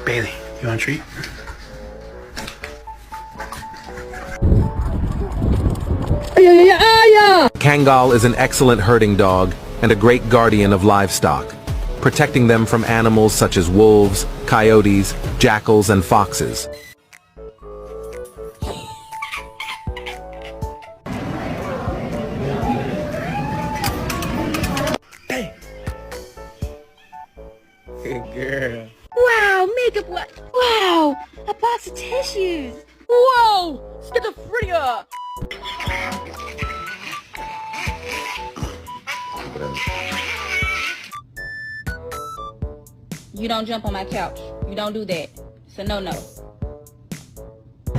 Bailey, you want a treat? Kangal is an excellent herding dog and a great guardian of livestock, protecting them from animals such as wolves, coyotes, jackals, and foxes. Good girl. Wow, makeup what? Wow, a box of tissues. Whoa, schizophrenia. You don't jump on my couch. You don't do that. It's a no-no.